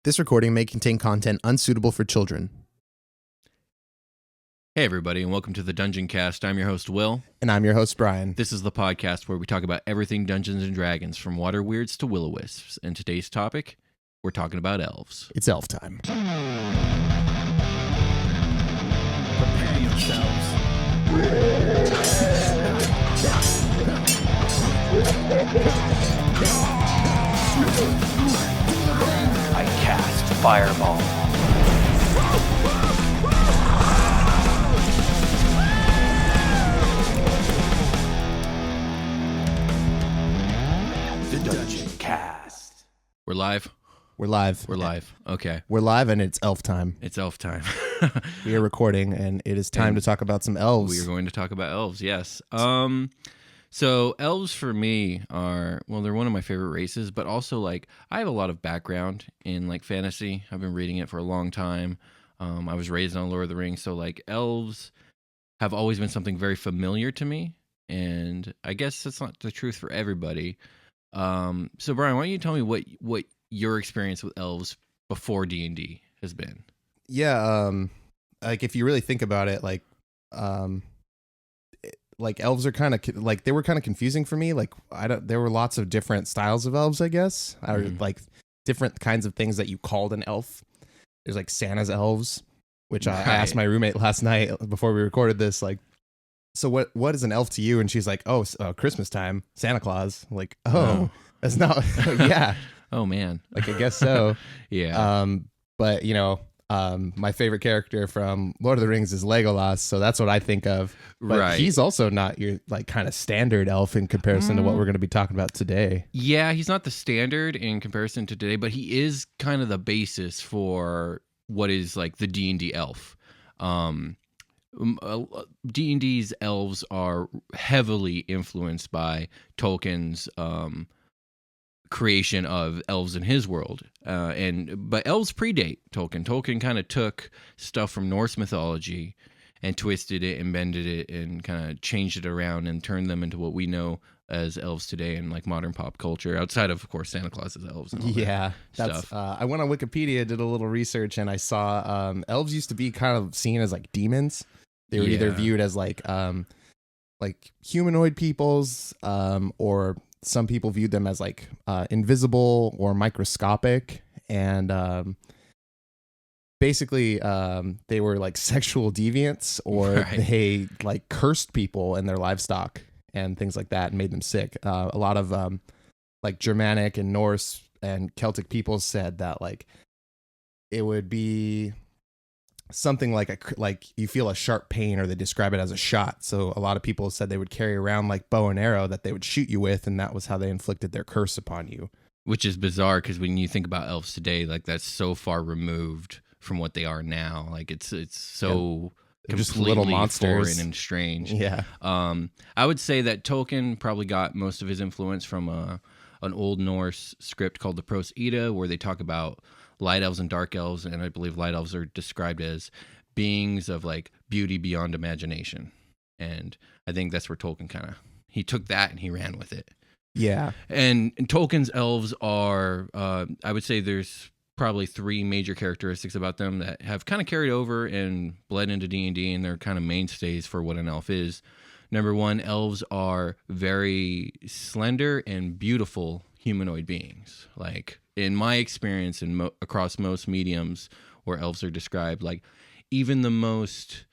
This recording may contain content unsuitable for children. Hey everybody, and welcome to the Dungeoncast. I'm your host, Will. And I'm your host, Brian. This is the podcast where we talk about everything Dungeons & Dragons, from water weirds to will-o-wisps. And today's topic, we're talking about elves. It's elf time. Prepare yourselves. I cast Fireball. The Dungeoncast. We're live? We're live. We're live. Okay. We're live, and it's elf time. It's elf time. We are recording, and it is time to talk about some elves. We are going to talk about elves, yes. So elves for me are, well, they're one of my favorite races, but also, like, I have a lot of background in, like, fantasy. I've been reading it for a long time. I was raised on Lord of the Rings, so, like, elves have always been something very familiar to me, and I guess that's not the truth for everybody. So, Brian, why don't you tell me what your experience with elves before D&D has been? Yeah, like, if you really think about it, like elves are kind of like, they were kind of confusing for me. Like, there were lots of different styles of elves, I guess. Or like different kinds of things that you called an elf. There's like Santa's elves, which I asked my roommate last night before we recorded this, like, so what is an elf to you? And she's like, Christmas time, Santa Claus. I'm like, that's not, yeah. Oh man. Like, I guess so. Yeah. But you know, my favorite character from Lord of the Rings is Legolas, so that's what I think of. But right. He's also not your, like, kind of standard elf in comparison to what we're going to be talking about today. Yeah, he's not the standard in comparison to today, but he is kind of the basis for what is, like, the D&D elf. D&D's elves are heavily influenced by Tolkien's creation of elves in his world, but elves predate Tolkien. Tolkien kind of took stuff from Norse mythology and twisted it and bended it and kind of changed it around and turned them into what we know as elves today in, like, modern pop culture, outside of course, Santa Claus's elves and all that stuff. I went on Wikipedia, did a little research, and I saw elves used to be kind of seen as like demons. They were either viewed as like humanoid peoples, or some people viewed them as like invisible or microscopic, and basically they were like sexual deviants, or they like cursed people and their livestock and things like that and made them sick. A lot of like Germanic and Norse and Celtic peoples said that, like, it would be something like you feel a sharp pain, or they describe it as a shot. So a lot of people said they would carry around like bow and arrow that they would shoot you with, and that was how they inflicted their curse upon you. Which is bizarre, because when you think about elves today, like, that's so far removed from what they are now. Like, it's so just little monsters, foreign and strange. Yeah. I would say that Tolkien probably got most of his influence from an Old Norse script called the Prose Edda, where they talk about light elves and dark elves, and I believe light elves are described as beings of, like, beauty beyond imagination. And I think that's where Tolkien he took that and he ran with it. Yeah. And Tolkien's elves are, I would say there's probably three major characteristics about them that have kind of carried over and bled into D&D, and they're kind of mainstays for what an elf is. Number one, elves are very slender and beautiful humanoid beings. Like, in my experience and across most mediums where elves are described, like, even the most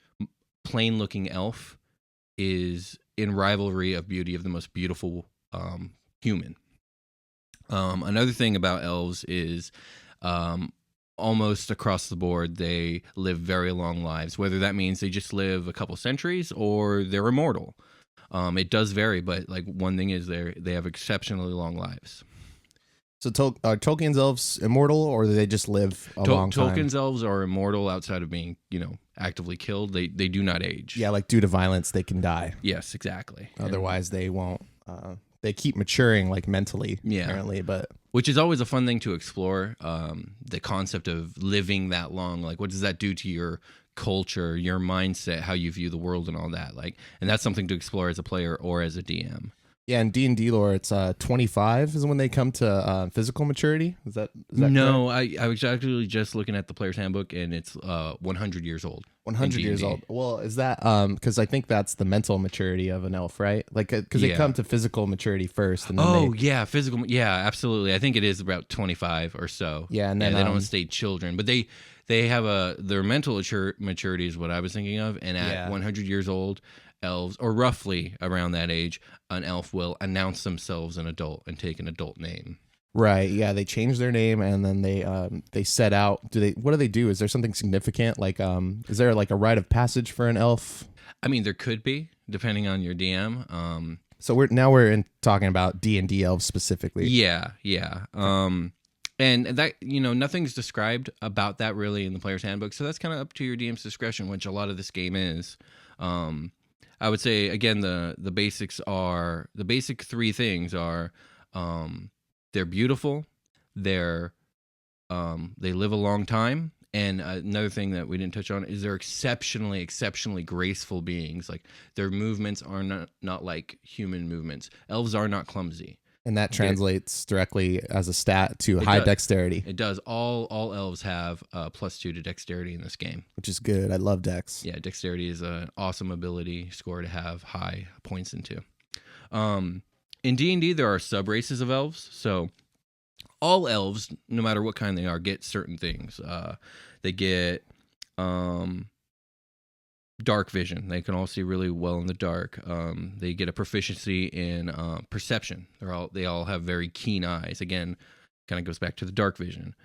plain-looking elf is in rivalry of beauty of the most beautiful human. Another thing about elves is almost across the board, they live very long lives, whether that means they just live a couple centuries or they're immortal. It does vary, but, like, one thing is they have exceptionally long lives. So are Tolkien's elves immortal, or do they just live a long time? Tolkien's elves are immortal outside of being, actively killed. They do not age. Yeah, like, due to violence, they can die. Yes, exactly. Otherwise, they won't. They keep maturing, like, mentally, apparently. But which is always a fun thing to explore. The concept of living that long, like, what does that do to your culture, your mindset, how you view the world, and all that? Like, and that's something to explore as a player or as a DM. Yeah, in D&D lore, it's 25 is when they come to physical maturity. Is that No, correct? I was actually just looking at the player's handbook, and it's 100 years old. 100 years old. Well, is that because I think that's the mental maturity of an elf, right? Like, because they Yeah. come to physical maturity first, and then Oh yeah, physical. Yeah, absolutely. I think it is about 25 or so. Yeah, and then, they don't stay children, but they have their mental maturity is what I was thinking of, and at 100 years old, elves, or roughly around that age, an elf will announce themselves an adult and take an adult name. Right. Yeah, they change their name and then they set out. What do they do? Is there something significant? Like is there like a rite of passage for an elf? I mean, there could be, depending on your DM. So we're talking about D&D elves specifically. Yeah. And that, nothing's described about that really in the player's handbook. So that's kind of up to your DM's discretion, which a lot of this game is. I would say, again, the basics are, the basic three things are, they're beautiful, they live a long time, and another thing that we didn't touch on is they're exceptionally graceful beings. Like, their movements are not like human movements. Elves are not clumsy. And that translates directly as a stat to high dexterity. It does. All elves have +2 to dexterity in this game, which is good. I love dex. Yeah, dexterity is an awesome ability score to have high points into. In D&D, there are sub-races of elves. So all elves, no matter what kind they are, get certain things. They get dark vision. They can all see really well in the dark. They get a proficiency in perception. They all have very keen eyes. Again, kind of goes back to the dark vision.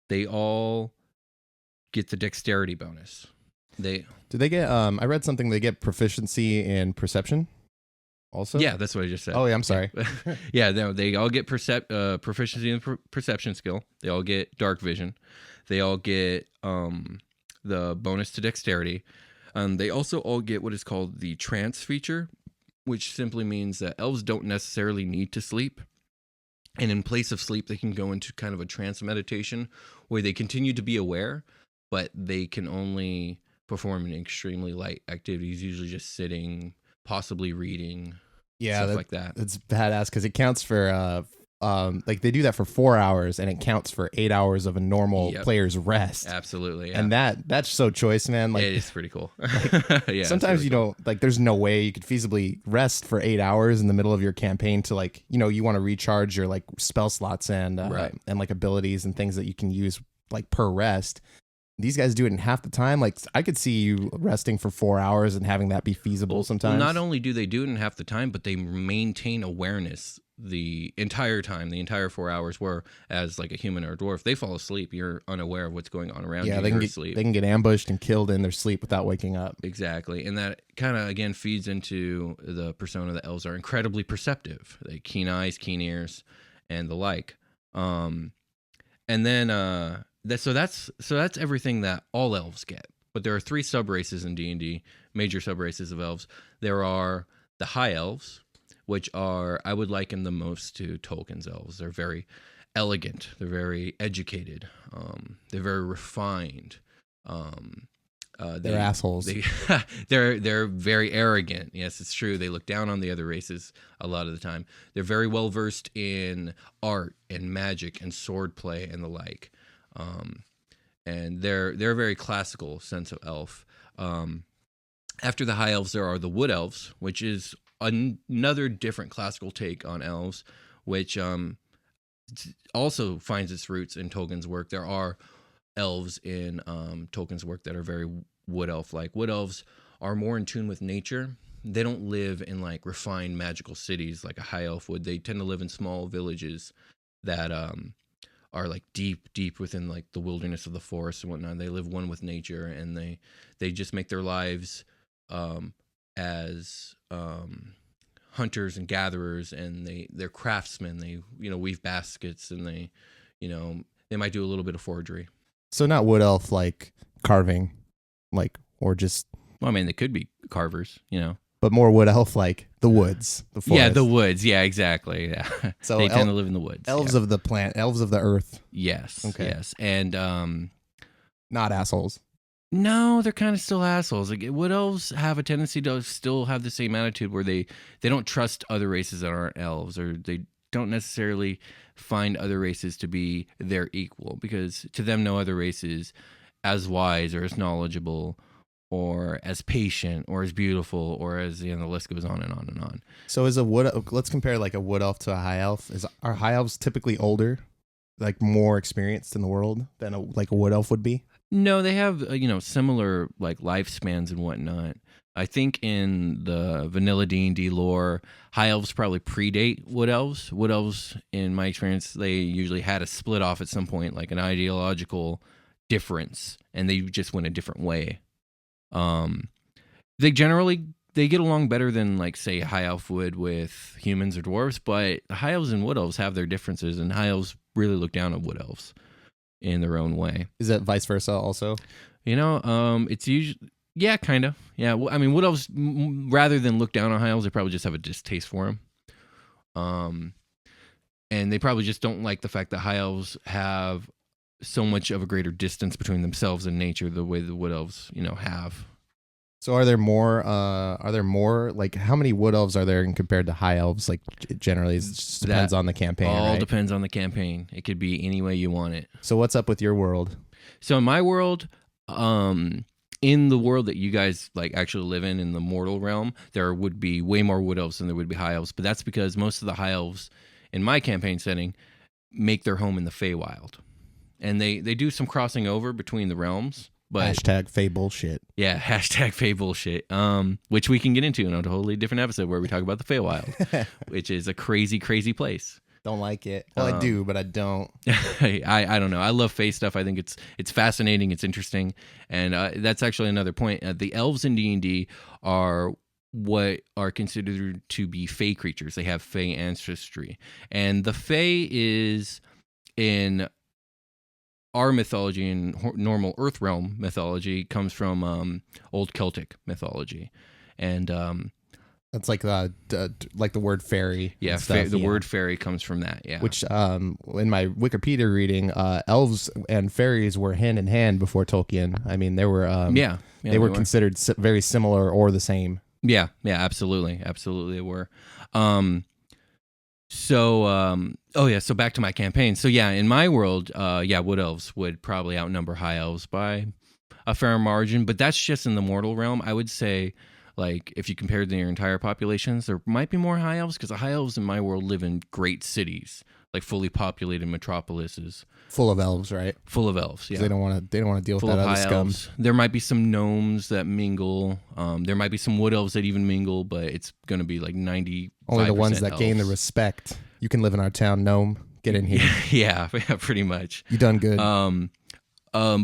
They all get the dexterity bonus. Do they get? I read something. They get proficiency in perception. Also, yeah, that's what I just said. Oh, yeah, I'm sorry. Yeah, they all get proficiency in perception skill. They all get dark vision. They all get the bonus to dexterity. They also all get what is called the trance feature, which simply means that elves don't necessarily need to sleep. And in place of sleep, they can go into kind of a trance meditation where they continue to be aware, but they can only perform in extremely light activities, usually just sitting, possibly reading, stuff like that. It's badass because it counts for like they do that for 4 hours and it counts for 8 hours of a normal player's rest. Absolutely. Yeah. And that's so choice, man. Like, it is pretty cool. Like, yeah, sometimes really don't like there's no way you could feasibly rest for 8 hours in the middle of your campaign to like, you want to recharge your like spell slots and like abilities and things that you can use like per rest. These guys do it in half the time. Like, I could see you resting for 4 hours and having that be feasible sometimes. Well, not only do they do it in half the time, but they maintain awareness the entire time, the entire 4 hours, where as like a human or a dwarf, they fall asleep. You're unaware of what's going on around you. Yeah, they can get ambushed and killed in their sleep without waking up. Exactly. And that kind of, again, feeds into the persona that elves are incredibly perceptive. They keen eyes, keen ears, and the like. And then... So that's everything that all elves get. But there are 3 sub-races in D&D, major sub-races of elves. There are the high elves, which are, I would liken them most to Tolkien's elves. They're very elegant. They're very educated. They're very refined. They're assholes. They're very arrogant. Yes, it's true. They look down on the other races a lot of the time. They're very well versed in art and magic and swordplay and the like. And they're a very classical sense of elf. After the high elves, there are the wood elves, which is another different classical take on elves, which also finds its roots in Tolkien's work. There are elves in Tolkien's work that are very wood elf-like. Wood elves are more in tune with nature. They don't live in like refined magical cities like a high elf would. They tend to live in small villages that are like deep within like the wilderness of the forest and whatnot. They live one with nature, and they just make their lives as hunters and gatherers, and they're craftsmen. They weave baskets, and they might do a little bit of forgery. So not wood elf like carving, like, or just. Well, I mean, they could be carvers, But more wood elf like the woods, the forest. Yeah, the woods. Yeah, exactly. Yeah. So they tend to live in the woods. Elves of the plant, elves of the earth. Yes. Okay. Yes. And not assholes. No, they're kind of still assholes. Like wood elves have a tendency to still have the same attitude where they don't trust other races that aren't elves, or they don't necessarily find other races to be their equal, because to them no other race is as wise or as knowledgeable or as patient or as beautiful, or as the list goes on and on and on. So is let's compare like a wood elf to a high elf. Are high elves typically older, like more experienced in the world than a wood elf would be? No, they have similar like lifespans and whatnot. I think in the vanilla D&D lore, high elves probably predate wood elves. Wood elves, in my experience, they usually had a split off at some point, like an ideological difference, and they just went a different way. They get along better than, like, say, a high elf would with humans or dwarves, but the high elves and wood elves have their differences, and high elves really look down on wood elves in their own way. Is that vice versa also? It's usually, yeah, kind of. Yeah, well, I mean, wood elves, rather than look down on high elves, they probably just have a distaste for them. And they probably just don't like the fact that high elves have so much of a greater distance between themselves and nature, the way the wood elves, have. So are there more, like, how many wood elves are there compared to high elves? Like, generally, it just depends on the campaign, all right? depends on the campaign. It could be any way you want it. So what's up with your world? So in my world, in the world that you guys, like, actually live in the mortal realm, there would be way more wood elves than there would be high elves. But that's because most of the high elves in my campaign setting make their home in the Feywild. And they do some crossing over between the realms. But hashtag Fey bullshit. Yeah, hashtag Fey bullshit. Which we can get into in a totally different episode where we talk about the Feywild, which is a crazy, crazy place. Don't like it. Well, I do, but I don't. I don't know. I love Fey stuff. I think it's fascinating. It's interesting, and that's actually another point. The elves in D&D are what are considered to be Fey creatures. They have Fey ancestry, and the Fey is in our mythology and normal Earth realm mythology comes from old Celtic mythology, and that's like the word fairy. Yeah, the word fairy comes from that. Yeah, which in my Wikipedia reading, elves and fairies were hand in hand before Tolkien. I mean, they were they were considered very similar or the same. Yeah, absolutely they were. So back to my campaign. So yeah, in my world, wood elves would probably outnumber high elves by a fair margin, but that's just in the mortal realm. I would say, like, if you compared their entire populations, there might be more high elves, because the high elves in my world live in great cities, like fully populated metropolises. Full of elves, right? Full of elves, yeah. They don't want to deal with that other scum. Elves. There might be some gnomes that mingle. There might be some wood elves that even mingle, but it's going to be like 90%. Only the ones that elves. Gain the respect. You can live in our town, gnome. Get in here. Yeah, pretty much. You done good.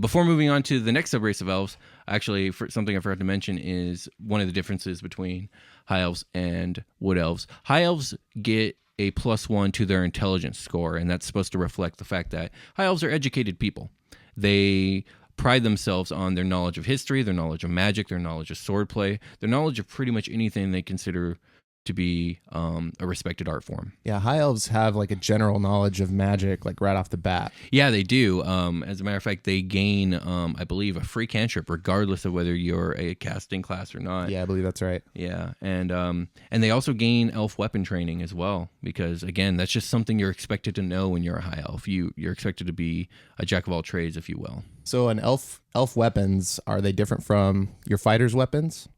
Before moving on to the next subrace of elves, actually, something I forgot to mention is one of the differences between high elves and wood elves. High elves get a +1 to their intelligence score, and that's supposed to reflect the fact that high elves are educated people. They pride themselves on their knowledge of history, their knowledge of magic, their knowledge of swordplay, their knowledge of pretty much anything they consider to be a respected art form. Yeah, high elves have like a general knowledge of magic, like right off the bat. Yeah, they do. As a matter of fact, they gain, I believe, a free cantrip regardless of whether you're a casting class or not. Yeah, I believe that's right. Yeah, and they also gain elf weapon training as well, because again, that's just something you're expected to know when you're a high elf. You're expected to be a jack of all trades, if you will. So, an elf weapons, are they different from your fighter's weapons?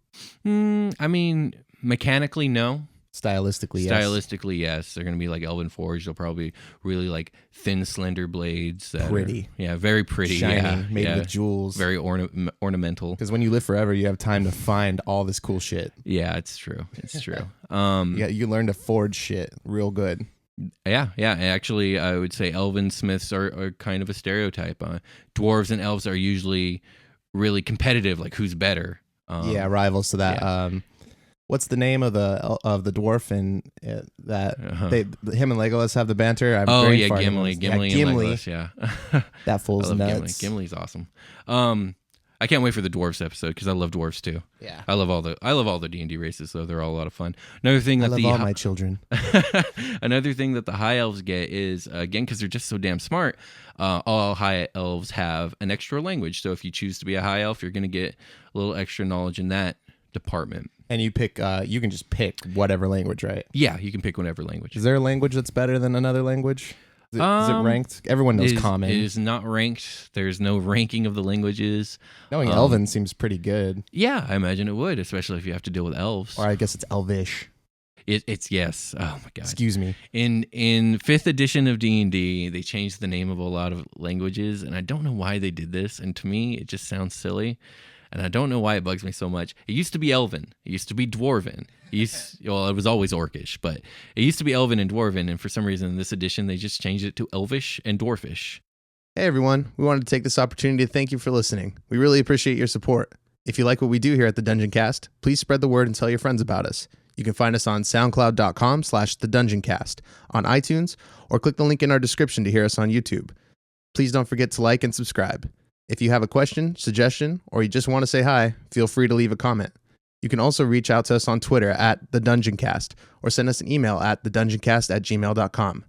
I mean, mechanically, no. Stylistically, yes. They're going to be like elven forged. They'll probably really like thin, slender blades. Pretty. Very pretty. Shiny, made with jewels. Very ornamental. Because when you live forever, you have time to find all this cool shit. Yeah, it's true. You learn to forge shit real good. Yeah. Actually, I would say elven smiths are kind of a stereotype. Dwarves and elves are usually really competitive, like who's better. Rivals to that. Yeah. What's the name of the dwarf in that him and Legolas have the banter? Gimli. Gimli and Legolas, yeah. That fool's nuts. Gimli's awesome. I can't wait for the dwarves episode because I love dwarves too. Yeah. I love all the D&D races, so they're all a lot of fun. Another thing I that love all my children. Another thing that the high elves get is, again, because they're just so damn smart, all high elves have an extra language. So if you choose to be a high elf, you're going to get a little extra knowledge in that department. And you pick, you can just pick whatever language, right? Yeah, you can pick whatever language. Is there a language that's better than another language? Is it ranked? Everyone knows Common. It is not ranked. There's no ranking of the languages. Knowing Elven seems pretty good. Yeah, I imagine it would, especially if you have to deal with elves. Or I guess it's Elvish. It's yes. Oh my god. Excuse me. In 5th edition of D&D, they changed the name of a lot of languages, and I don't know why they did this. And to me, it just sounds silly. And I don't know why it bugs me so much. It used to be Elven. It used to be Dwarven. Well, it was always Orcish, but it used to be Elven and Dwarven. And for some reason, in this edition, they just changed it to Elvish and Dwarfish. Hey, everyone. We wanted to take this opportunity to thank you for listening. We really appreciate your support. If you like what we do here at the Dungeoncast, please spread the word and tell your friends about us. You can find us on soundcloud.com/thedungeoncast, on iTunes, or click the link in our description to hear us on YouTube. Please don't forget to like and subscribe. If you have a question, suggestion, or you just want to say hi, feel free to leave a comment. You can also reach out to us on Twitter at The Dungeoncast, or send us an email at thedungeoncast@gmail.com.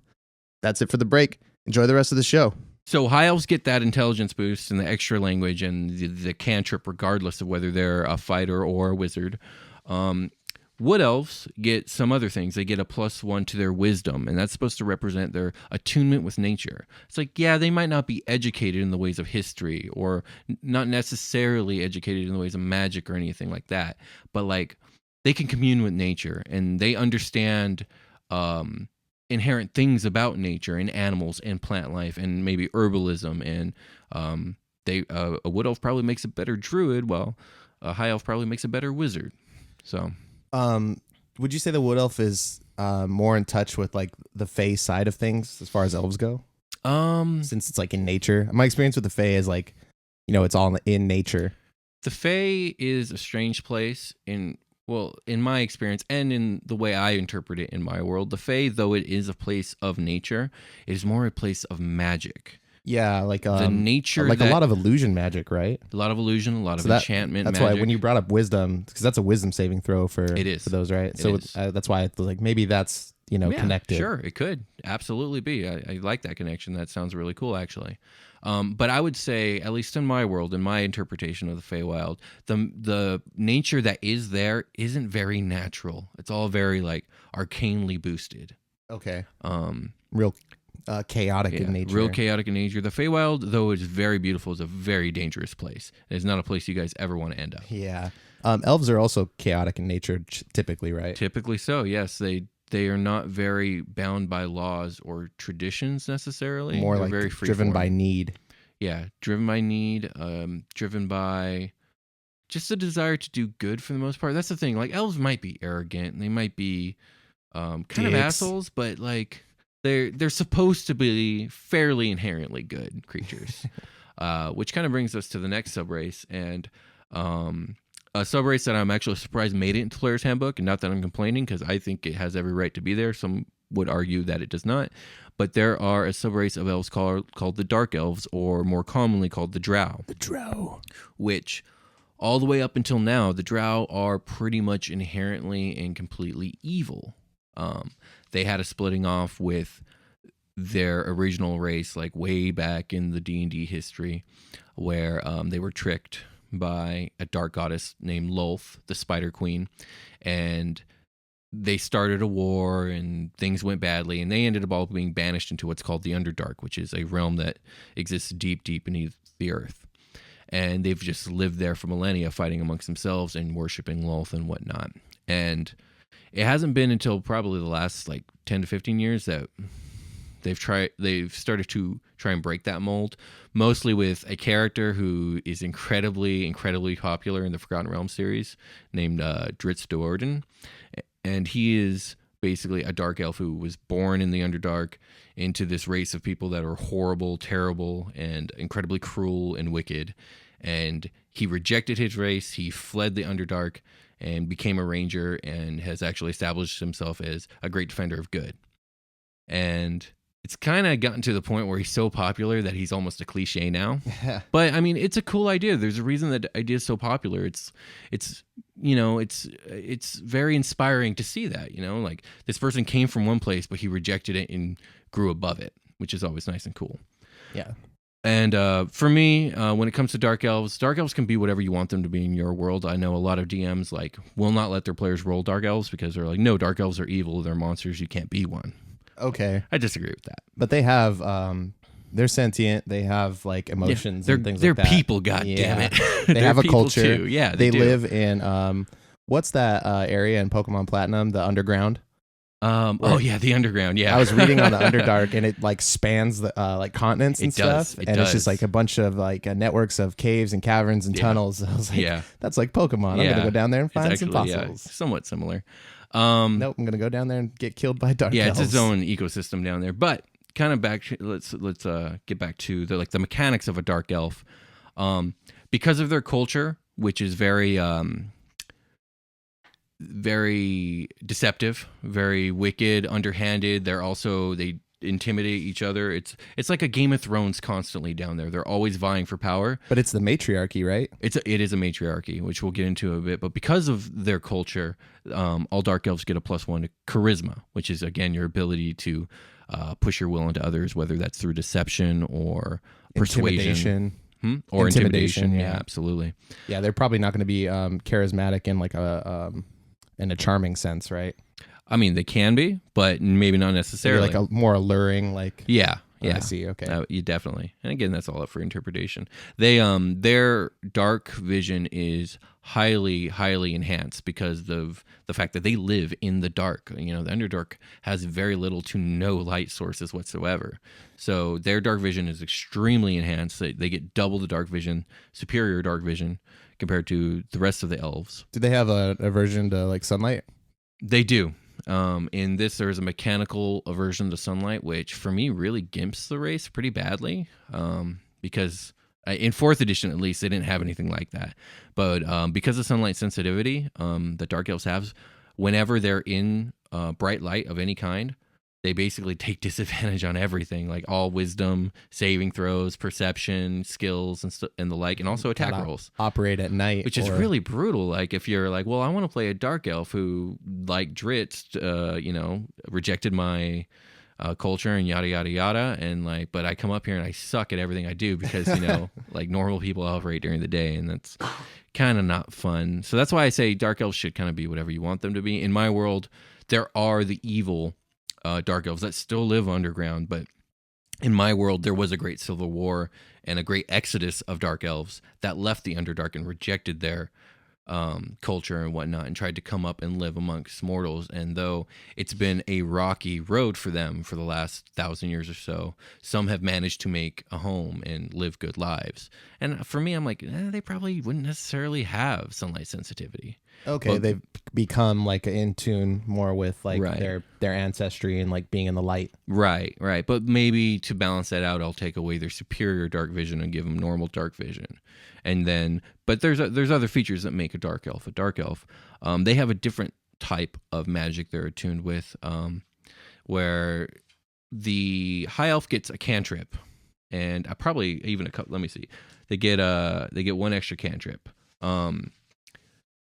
That's it for the break. Enjoy the rest of the show. So high elves get that intelligence boost and the extra language and the cantrip, regardless of whether they're a fighter or a wizard. Wood elves get some other things. They get a +1 to their wisdom, and that's supposed to represent their attunement with nature. It's like, yeah, they might not be educated in the ways of history or not necessarily educated in the ways of magic or anything like that, but like they can commune with nature and they understand inherent things about nature and animals and plant life and maybe herbalism. And a wood elf probably makes a better druid, while a high elf probably makes a better wizard. So... would you say the wood elf is more in touch with like the Fae side of things as far as elves go? Since it's like in nature. My experience with the Fae is like, it's all in nature. The Fae is a strange place in my experience and in the way I interpret it in my world. The Fae, though it is a place of nature, it is more a place of magic. Yeah, like the nature, like a lot of illusion magic, right? A lot of illusion, a lot of enchantment. That's magic. why when you brought up wisdom, because that's a wisdom saving throw for those, right? So that's why I was like, maybe that's connected. Sure, it could absolutely be. I like that connection. That sounds really cool, actually. But I would say, at least in my world, in my interpretation of the Feywild, the nature that is there isn't very natural. It's all very like arcanely boosted. Okay. Real. Chaotic in nature. Real chaotic in nature. The Feywild, though it's very beautiful, is a very dangerous place. It's not a place you guys ever want to end up. Yeah. Elves are also chaotic in nature, typically, right? Typically so, yes. They are not very bound by laws or traditions necessarily. More They're like very driven by need. Yeah, driven by need, driven by just a desire to do good for the most part. That's the thing. Like, elves might be arrogant. They might be kind of assholes, but like... They're supposed to be fairly inherently good creatures, which kind of brings us to the next subrace, and a subrace that I'm actually surprised made it into Player's Handbook, and not that I'm complaining because I think it has every right to be there. Some would argue that it does not, but there are a subrace of elves called the Dark Elves, or more commonly called the Drow. The Drow, which all the way up until now, the Drow are pretty much inherently and completely evil. They had a splitting off with their original race, like way back in the D&D history, where they were tricked by a dark goddess named Lolth, the Spider Queen, and they started a war and things went badly, and they ended up all being banished into what's called the Underdark, which is a realm that exists deep, deep beneath the earth. And they've just lived there for millennia, fighting amongst themselves and worshiping Lolth and whatnot. And it hasn't been until probably the last like 10 to 15 years that they've started to try and break that mold, mostly with a character who is incredibly, incredibly popular in the Forgotten Realms series named Dritz Do'Urden. And he is basically a dark elf who was born in the Underdark into this race of people that are horrible, terrible, and incredibly cruel and wicked. And he rejected his race. He fled the Underdark and became a ranger and has actually established himself as a great defender of good. And it's kind of gotten to the point where he's so popular that he's almost a cliche now. Yeah. But I mean, it's a cool idea. There's a reason that idea is so popular. It's very inspiring to see that, like this person came from one place, but he rejected it and grew above it, which is always nice and cool. Yeah. And for me, when it comes to dark elves can be whatever you want them to be in your world. I know a lot of DMs will not let their players roll dark elves because they're like, no, dark elves are evil. They're monsters. You can't be one. Okay. I disagree with that. But they have they're sentient. They have emotions and things like that. They're people, goddammit. They have a culture. Too. Yeah, they do. live in what's that area in Pokemon Platinum? The Underground. The Underground. Yeah, I was reading on the Underdark, and it spans the continents and stuff, it's just a bunch of networks of caves and caverns and tunnels. I was like, that's like Pokemon. I'm gonna go down there and find some fossils. Somewhat similar. Nope, I'm gonna go down there and get killed by dark elves. It's its own ecosystem down there. But kind of back, let's get back to the mechanics of a dark elf. Because of their culture, which is very deceptive, very wicked, underhanded. They intimidate each other. It's like a Game of Thrones constantly down there. They're always vying for power. But it's the matriarchy, right? It is a matriarchy, which we'll get into a bit. But because of their culture, all dark elves get a +1 to charisma, which is again your ability to push your will into others, whether that's through deception or persuasion. Or intimidation. Yeah, absolutely. Yeah, they're probably not going to be charismatic in a charming sense, right? I mean, they can be, but maybe not necessarily. Maybe a more alluring, Yeah. I see. Okay. You definitely. And again, that's all up for interpretation. They their dark vision is highly, highly enhanced because of the fact that they live in the dark. The Underdark has very little to no light sources whatsoever. So their dark vision is extremely enhanced. They get double the dark vision, superior dark vision compared to the rest of the elves. Do they have a aversion to sunlight? They do. In this, there's a mechanical aversion to sunlight, which for me really gimps the race pretty badly. Because in 4th edition, at least, they didn't have anything like that. But because of sunlight sensitivity that dark elves have, whenever they're in bright light of any kind, they basically take disadvantage on everything, like all wisdom, saving throws, perception, skills, and the like, and also attack rolls. Operate at night, which is really brutal. Like if you're like, well, I want to play a dark elf who, like Dritz, rejected my culture and yada yada yada, and but I come up here and I suck at everything I do because normal people operate during the day, and that's kind of not fun. So that's why I say dark elves should kind of be whatever you want them to be. In my world, there are the evil dark elves that still live underground, but in my world there was a great civil war and a great exodus of dark elves that left the Underdark and rejected their culture and whatnot and tried to come up and live amongst mortals. And though it's been a rocky road for them for the last 1,000 years or so, some have managed to make a home and live good lives. And for me, I'm like, they probably wouldn't necessarily have sunlight sensitivity. Okay, but they've become in tune more with their ancestry and being in the light. Right. But maybe to balance that out, I'll take away their superior dark vision and give them normal dark vision. And then, but there's other features that make a dark elf a dark elf. They have a different type of magic they're attuned with, where the high elf gets a cantrip, and probably even a couple. Let me see. They get one extra cantrip.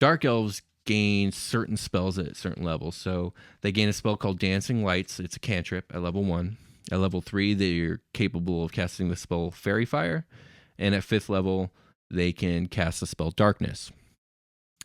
Dark elves gain certain spells at certain levels. So they gain a spell called Dancing Lights. It's a cantrip at level 1. At level 3, they're capable of casting the spell Fairy Fire. And at 5th level, they can cast the spell Darkness.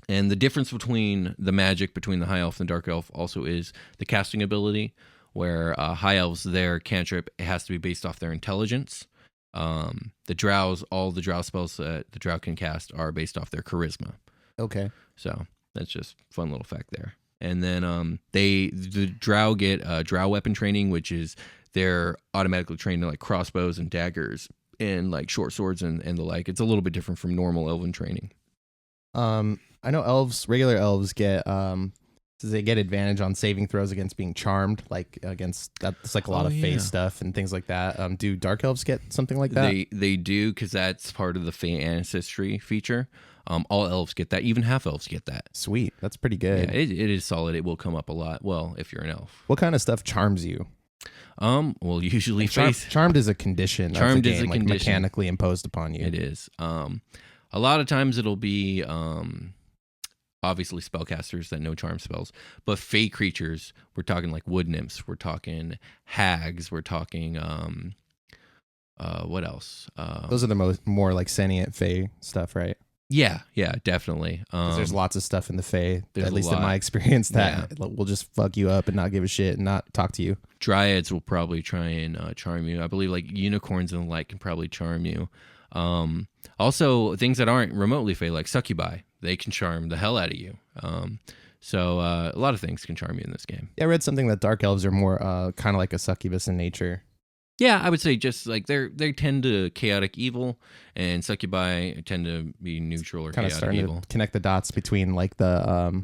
And the difference between the magic between the high elf and dark elf also is the casting ability, where high elves, their cantrip, it has to be based off their intelligence. The drows, all the drow spells that the drow can cast are based off their charisma. Okay. So that's just a fun little fact there. And then the drow get drow weapon training, which is they're automatically trained to crossbows and daggers and short swords and the like. It's a little bit different from normal elven training. I know regular elves get they get advantage on saving throws against being charmed, against that's a lot of Fey stuff and things like that. Do dark elves get something like that? They do, because that's part of the Fey ancestry feature. All elves get that. Even half elves get that. Sweet. That's pretty good. Yeah, it is solid. It will come up a lot. Well, if you're an elf. What kind of stuff charms you? Well, usually Charmed is a condition. Charmed of the is game, a like condition. mechanically imposed upon you. It is. A lot of times it'll be obviously spellcasters that know charm spells, but fey creatures. We're talking like wood nymphs. We're talking hags. We're talking what else? Those are the more like sentient fey stuff, right? Yeah, definitely. 'Cause there's lots of stuff in the fey, there's at a least in lot. my experience, that will just fuck you up and not give a shit and not talk to you. Dryads will probably try and charm you. I believe like unicorns and the like can probably charm you. Also, things that aren't remotely fey, like succubi, they can charm the hell out of you. So a lot of things can charm you in this game. Yeah, I read something that dark elves are more kind of like a succubus in nature. Yeah, I would say just like they tend to chaotic evil, and succubi tend to be neutral or Kind of chaotic starting evil. to connect the dots between like the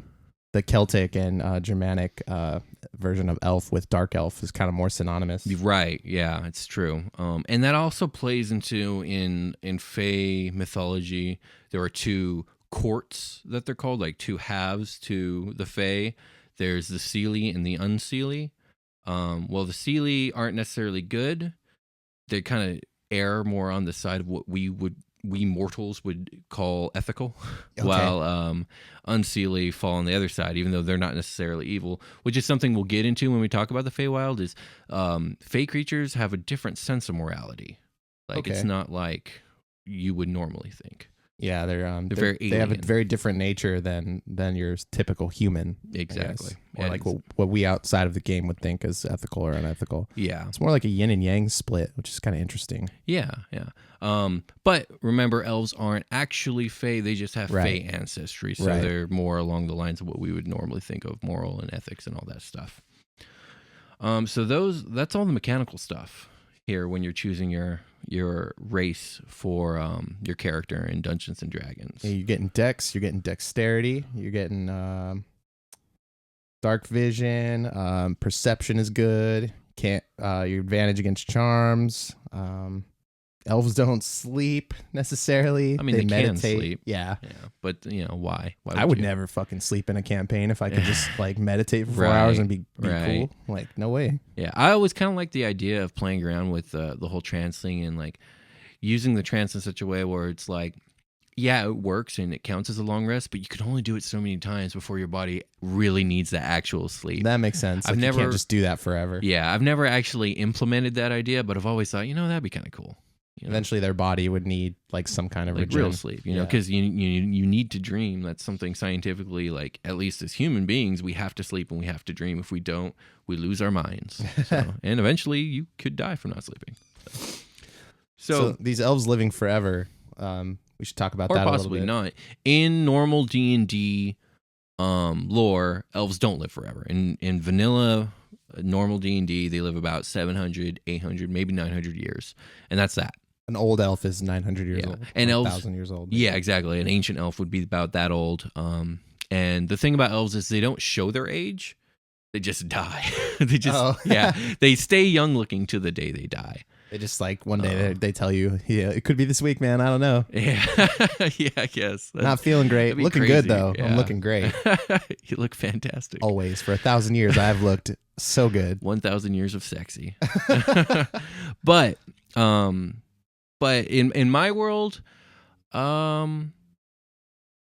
Celtic and Germanic version of elf with dark elf is kind of more synonymous. Right, yeah, it's true. And that also plays into in Fey mythology, there are two courts that they're called, like two halves to the Fey. There's the Seelie and the Unseelie. Well, the Seelie aren't necessarily good. They kind of err more on the side of what we mortals would call ethical, Okay. while Unseelie fall on the other side, even though they're not necessarily evil, which is something we'll get into when we talk about the Feywild. Is Fey creatures have a different sense of morality. Like it's Okay. not like you would normally think. Yeah, They're very they have a alien. very different nature than your typical human. I guess. Exactly. Or And like what we outside of the game would think is ethical or unethical. Yeah. It's more like a yin and yang split, which is kind of interesting. Yeah. But remember, elves aren't actually Fey. They just have Right. Fey ancestry. So Right. they're more along the lines of what we would normally think of moral and ethics and all that stuff. So that's all the mechanical stuff here when you're choosing your race for your character in Dungeons and Dragons. Yeah, you're getting dex, you're getting dexterity, you're getting dark vision, perception is good. Can't your advantage against charms. Elves don't sleep necessarily. I mean, they can meditate. sleep. Yeah. Yeah, but why? Why I would you? never fucking sleep in a campaign if I could just like meditate for 4 Right, hours and be right. cool. Like, no way. Yeah, I always kind of like the idea of playing around with the whole trance thing and like using the trance in such a way where it's like, yeah, it works and it counts as a long rest, but you can only do it so many times before your body really needs the actual sleep. That makes sense. I've Like, you never- can't just do that forever. Yeah, I've never actually implemented that idea, but I've always thought, that'd be kind of cool. Eventually, their body would need like some kind of Like regen. real sleep, Yeah. because you need to dream. That's something scientifically, like at least as human beings, we have to sleep and we have to dream. If we don't, we lose our minds. So, and eventually, you could die from not sleeping. So these elves living forever. We should talk about or that a possibly little bit. not. In normal D&D lore, elves don't live forever. In vanilla normal D&D, they live about 700, 800, maybe 900 years, and that's that. An old elf is 900 years Yeah. old. And or elves- 1,000 years old. Yeah, exactly. An ancient elf would be about that old. And the thing about elves is they don't show their age; they just die. They just they stay young looking to the day they die. They just like one day they tell you, yeah, it could be this week, man. I don't know. Yeah, yeah, I guess. Not feeling great. that'd be Looking good crazy. though. Yeah. I'm looking great. You look fantastic. Always. For 1,000 years, I've looked so good. 1,000 years of sexy. but in my world,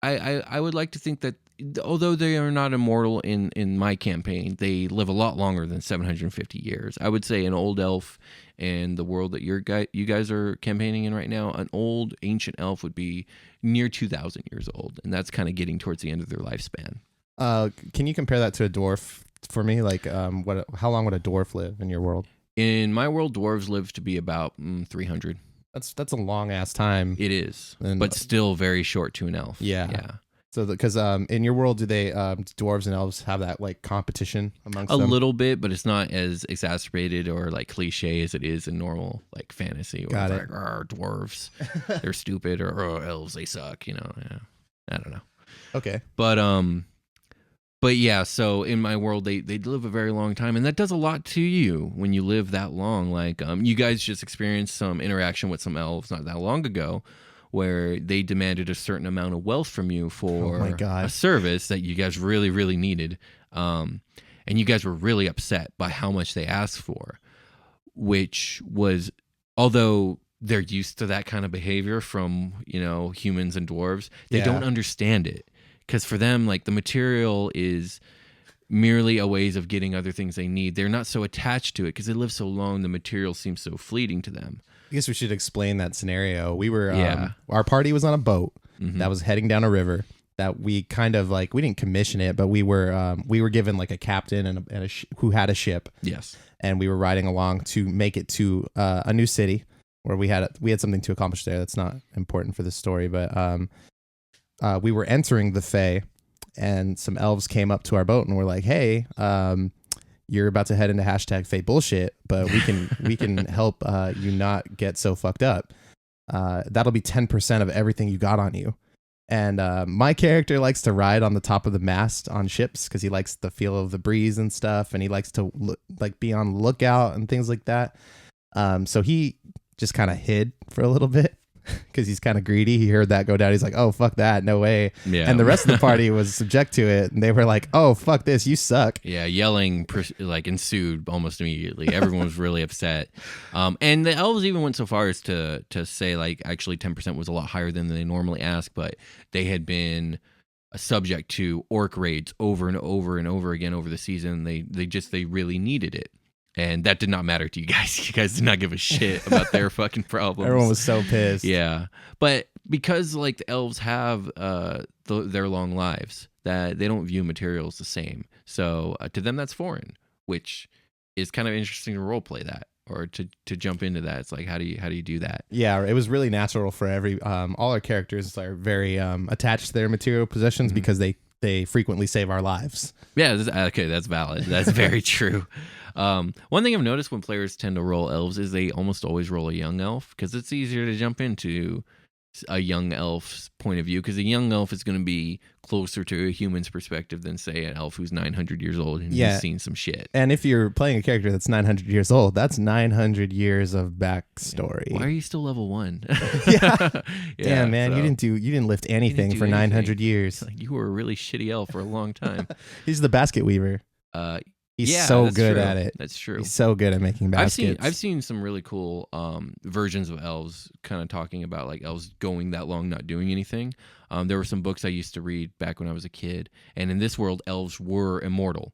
I would like to think that although they are not immortal in my campaign, they live a lot longer than 750 years. I would say an old elf in the world that you guys are campaigning in right now, an old ancient elf would be near 2,000 years old, and that's kind of getting towards the end of their lifespan. Can you compare that to a dwarf for me? Like, how long would a dwarf live in your world? In my world, dwarves live to be about 300. That's a long ass time. It is, And- but still very short to an elf. Yeah. So, because in your world, do they dwarves and elves have that like competition amongst A them? little bit, but it's not as exacerbated or like cliche as it is in normal like fantasy. Or Got it's it. like, dwarves, they're stupid, or elves, they suck. Yeah. I don't know. Okay. But yeah. So in my world, they live a very long time, and that does a lot to you when you live that long. Like you guys just experienced some interaction with some elves not that long ago, where they demanded a certain amount of wealth from you for Oh my God. a service that you guys really, really needed. And and you guys were really upset by how much they asked for, which was, although they're used to that kind of behavior from, humans and dwarves, they don't understand it. Because for them, like, the material is merely a ways of getting other things they need. They're not so attached to it because they live so long. The material seems so fleeting to them. I guess we should explain that scenario. We were, our party was on a boat that was heading down a river that we kind of like, we didn't commission it, but we were given like a captain and who had a ship. Yes. And we were riding along to make it to a new city where we had something to accomplish there. That's not important for the story, but we were entering the Fae, and some elves came up to our boat and were like, "Hey, you're about to head into #Fae bullshit, but we can help you not get so fucked up. That'll be 10% of everything you got on you." And my character likes to ride on the top of the mast on ships because he likes the feel of the breeze and stuff, and he likes to be on lookout and things like that. So he just kind of hid for a little bit because he's kind of greedy. He heard that go down. He's like, "Oh, fuck that. No way." Yeah. And the rest of the party was subject to it. And they were like, "Oh, fuck this. You suck." Yeah. Yelling ensued almost immediately. Everyone was really upset. And the elves even went so far as to say like actually 10% was a lot higher than they normally ask, but they had been subject to orc raids over and over and over again over the season. They really needed it. And that did not matter to you guys. You guys did not give a shit about their fucking problems. Everyone was so pissed. Yeah. But because like the elves have their long lives, that they don't view materials the same. So to them, that's foreign, which is kind of interesting to role play that or to jump into that. It's like, how do you do that? Yeah, it was really natural for all our characters are very attached to their material possessions because they frequently save our lives. Yeah, okay, that's valid. That's very true. One thing I've noticed when players tend to roll elves is they almost always roll a young elf because it's easier to jump into a young elf's point of view because a young elf is going to be closer to a human's perspective than, say, an elf who's 900 years old and has seen some shit. And if you're playing a character that's 900 years old, that's 900 years of backstory. Why are you still level 1? Yeah. Damn, man, you didn't lift anything for 900 years. Like, you were a really shitty elf for a long time. He's the basket weaver. He's so good at it. That's true. He's so good at making baskets. I've seen some really cool versions of elves kind of talking about like elves going that long not doing anything. There were some books I used to read back when I was a kid, and in this world, elves were immortal,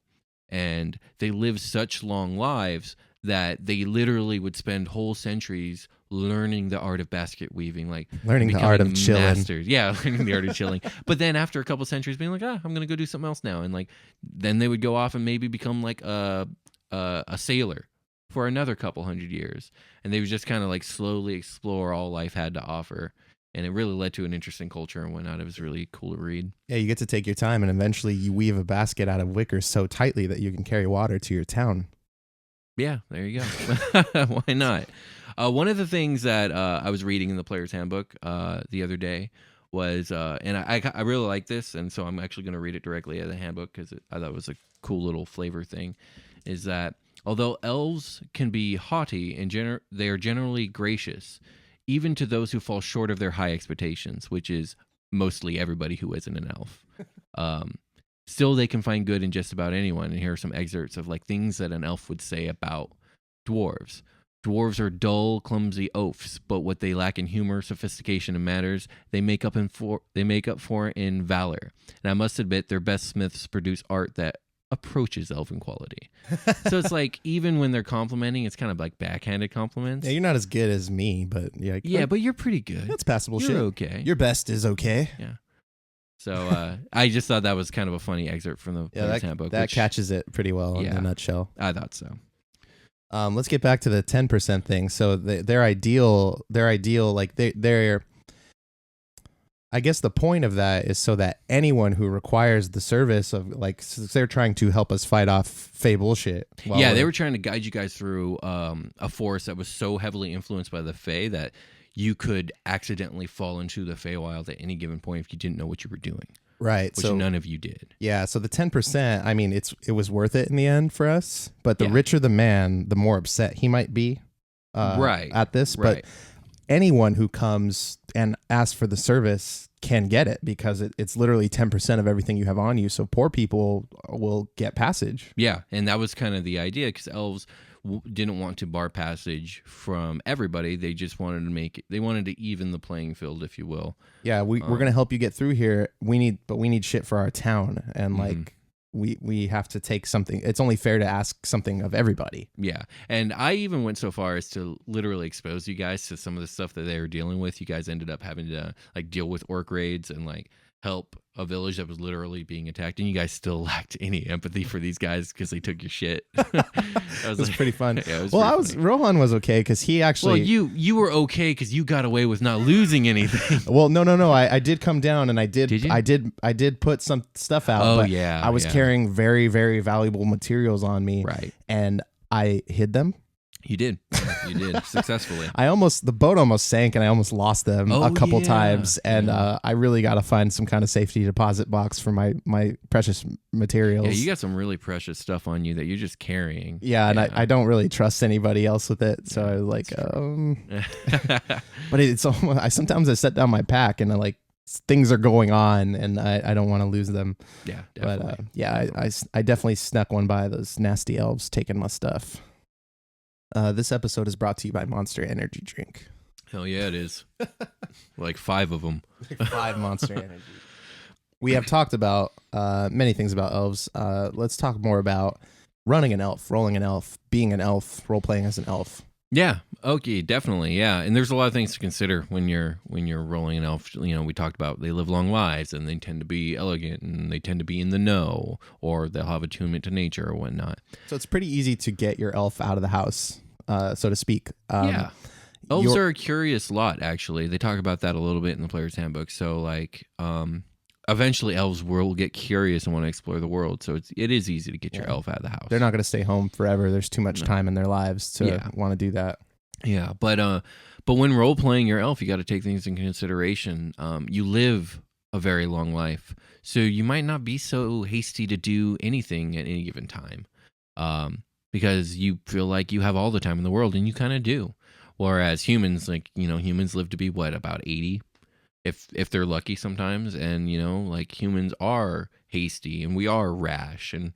and they lived such long lives that they literally would spend whole centuries learning the art of basket weaving, like learning the art of chilling. Masters. Yeah, learning the art of chilling. But then after a couple centuries being like, I'm going to go do something else now. And like, then they would go off and maybe become like a sailor for another couple hundred years. And they would just kind of like slowly explore all life had to offer. And it really led to an interesting culture and whatnot. It was really cool to read. Yeah, you get to take your time and eventually you weave a basket out of wicker so tightly that you can carry water to your town. Yeah, there you go. Why not? One of the things that I was reading in the Player's Handbook the other day was, and I really like this, and so I'm actually going to read it directly out of the handbook because I thought it was a cool little flavor thing, is that although elves can be haughty and they are generally gracious, even to those who fall short of their high expectations, which is mostly everybody who isn't an elf. Still, they can find good in just about anyone. And here are some excerpts of like things that an elf would say about dwarves. Dwarves are dull, clumsy oafs, but what they lack in humor, sophistication, and manners, they make up for in valor. And I must admit, their best smiths produce art that approaches elven quality. So it's like even when they're complimenting, it's kind of like backhanded compliments. Yeah, you're not as good as me, but yeah, but you're pretty good. That's passable you're shit. Okay. Your best is okay. Yeah. So I just thought that was kind of a funny excerpt from the Player's Handbook. That catches it pretty well in a nutshell. I thought so. Let's get back to the 10% thing. So their ideal, like they're. I guess the point of that is so that anyone who requires the service of like, they're trying to help us fight off Fae bullshit. Yeah, they were trying to guide you guys through a forest that was so heavily influenced by the Fae that you could accidentally fall into the Feywild at any given point if you didn't know what you were doing. Right. Which none of you did. Yeah. So the 10%, I mean, it was worth it in the end for us, but the richer the man, the more upset he might be at this. Right. But anyone who comes and asks for the service can get it because it's literally 10% of everything you have on you. So poor people will get passage. Yeah, and that was kind of the idea because elves didn't want to bar passage from everybody. They just wanted to they wanted to even the playing field, if you will. Yeah, we're going to help you get through here. We need shit for our town. And like, we have to take something. It's only fair to ask something of everybody. Yeah. And I even went so far as to literally expose you guys to some of the stuff that they were dealing with. You guys ended up having to like deal with orc raids and like help a village that was literally being attacked, and you guys still lacked any empathy for these guys because they took your shit. It was pretty fun. Yeah, it was funny. Rohan was okay because he actually. Well, you were okay because you got away with not losing anything. Well, no. I did come down and I did. Did you? I did put some stuff out. Oh but yeah. I was carrying very, very valuable materials on me. Right. And I hid them. You did successfully. The boat almost sank and I almost lost them a couple times. And I really got to find some kind of safety deposit box for my precious materials. Yeah, you got some really precious stuff on you that you're just carrying. Yeah, and I don't really trust anybody else with it. So I was like, but it's almost, sometimes I set down my pack and things are going on and I don't want to lose them. Yeah, definitely. But I definitely snuck one by those nasty elves taking my stuff. This episode is brought to you by Monster Energy Drink. Hell yeah, it is. Like 5 of them. 5 Monster Energy. We have talked about many things about elves. Let's talk more about running an elf, rolling an elf, being an elf, role-playing as an elf. Yeah. Okay. Definitely. Yeah. And there's a lot of things to consider when you're rolling an elf. You know, we talked about they live long lives and they tend to be elegant and they tend to be in the know, or they'll have attunement to nature or whatnot. So it's pretty easy to get your elf out of the house, so to speak. Yeah. Elves are a curious lot, actually. They talk about that a little bit in the Player's Handbook. So, like, eventually elves will get curious and want to explore the world. So it is easy to get your elf out of the house. They're not going to stay home forever. There's too much time in their lives to want to do that. Yeah, but when role playing your elf, you got to take things into consideration. You live a very long life, so you might not be so hasty to do anything at any given time, because you feel like you have all the time in the world, and you kind of do. Whereas humans, humans live to be about 80, if they're lucky sometimes, and humans are hasty and we are rash, and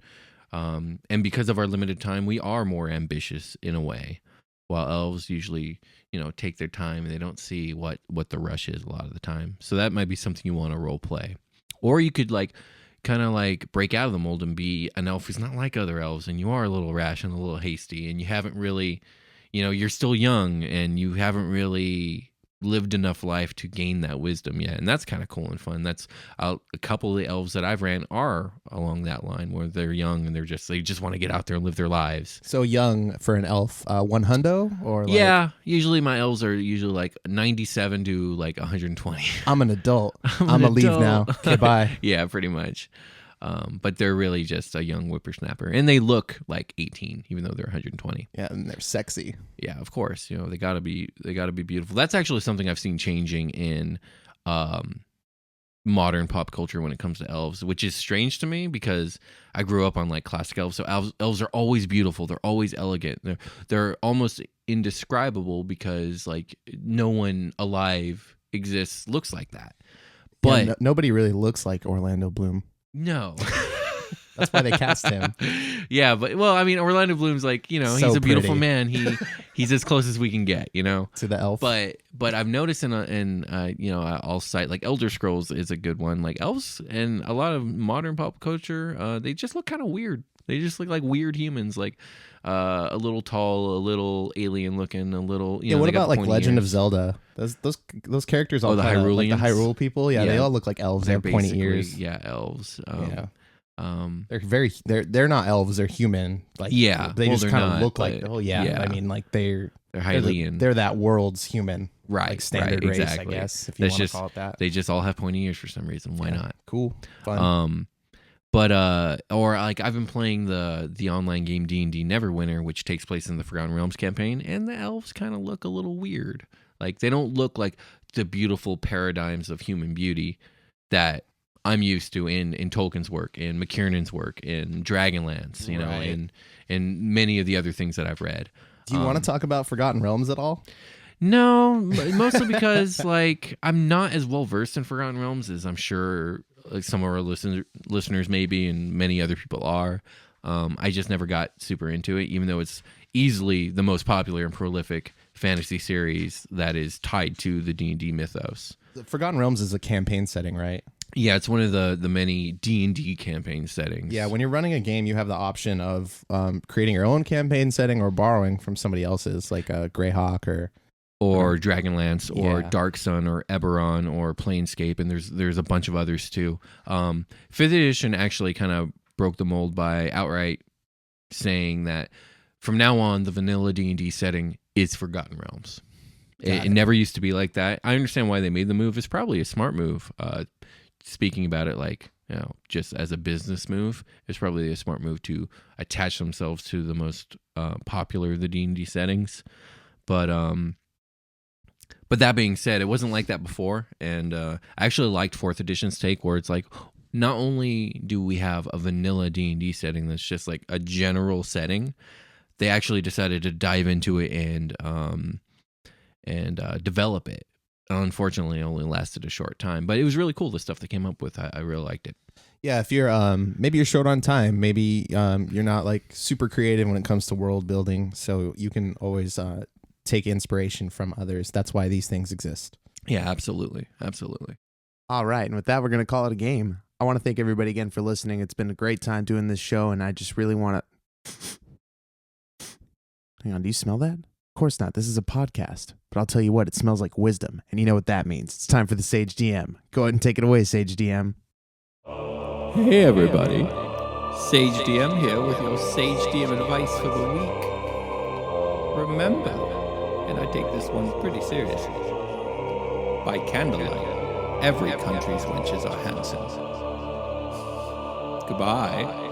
because of our limited time, we are more ambitious in a way. While elves usually, take their time and they don't see what the rush is a lot of the time. So that might be something you want to role play. Or you could kind of break out of the mold and be an elf who's not like other elves, and you are a little rash and a little hasty, and you haven't really, you're still young and you haven't really lived enough life to gain that wisdom yet. And that's kind of cool and fun. That's a couple of the elves that I've ran are along that line where they're young and they just want to get out there and live their lives. So young for an elf, 100 or yeah, usually my elves are usually 97 to 120. I'm an adult. I'm gonna leave now. Okay, bye. Yeah, pretty much. But they're really just a young whippersnapper, and they look like 18, even though they're 120. Yeah, and they're sexy. Yeah, of course. They gotta be beautiful. That's actually something I've seen changing in modern pop culture when it comes to elves, which is strange to me because I grew up on classic elves. So elves are always beautiful. They're always elegant. They're almost indescribable because no one alive looks like that. But nobody really looks like Orlando Bloom. No. That's why they cast him. Yeah, but Orlando Bloom's he's a beautiful man. He's as close as we can get, to the elf. But I've noticed I'll cite Elder Scrolls is a good one. Elves and a lot of modern pop culture, they just look kind of weird. They just look like weird humans, a little tall, a little alien looking, a little. What about Legend of Zelda? Those characters all the Hyruleans, the Hyrule people. Yeah, they all look like elves. They have pointy ears. Yeah, elves. They're not elves. They're human. They just kind of look like. Oh yeah. They're Hylian. They're that world's human. Right. Standard race, exactly. I guess. If you want to call it that. They just all have pointy ears for some reason. Why not? Cool. Fun. But I've been playing the online game D&D Neverwinter, which takes place in the Forgotten Realms campaign, and the elves kind of look a little weird. They don't look like the beautiful paradigms of human beauty that I'm used to in Tolkien's work, in McKiernan's work, in Dragonlance, and many of the other things that I've read. Do you want to talk about Forgotten Realms at all? No, mostly because like I'm not as well versed in Forgotten Realms as I'm sure like some of our listeners maybe, and many other people are. I just never got super into it, even though it's easily the most popular and prolific fantasy series that is tied to the D&D mythos. Forgotten Realms is a campaign setting, right? Yeah, it's one of the many D&D campaign settings. Yeah, when you're running a game, you have the option of creating your own campaign setting or borrowing from somebody else's, like a Greyhawk or Dragonlance or Dark Sun or Eberron or Planescape, and there's a bunch of others too. Fifth Edition actually kind of broke the mold by outright saying that from now on, the vanilla D&D setting is Forgotten Realms. It never used to be like that. I understand why they made the move. It's probably a smart move. Speaking about it like, just as a business move, it's probably a smart move to attach themselves to the most popular of the D&D settings. But that being said, it wasn't like that before. And I actually liked 4th Edition's take where it's like, not only do we have a vanilla D&D setting that's just like a general setting, they actually decided to dive into it and develop it. Unfortunately, it only lasted a short time, but it was really cool, the stuff they came up with. I really liked it. Yeah, if you're maybe you're short on time, maybe you're not like super creative when it comes to world building, so you can always take inspiration from others. That's why these things exist. Yeah, absolutely. All right, and with that, we're going to call it a game. I want to thank everybody again for listening. It's been a great time doing this show, and I just really want to... Hang on, do you smell that? Of course not. This is a podcast. But I'll tell you what, it smells like wisdom, and you know what that means. It's time for the Sage DM. Go ahead and take it away, Sage DM. Hey everybody, Sage DM here with your Sage DM advice for the week. Remember, and I take this one pretty seriously, by candlelight, every country's wenches are handsome. Goodbye.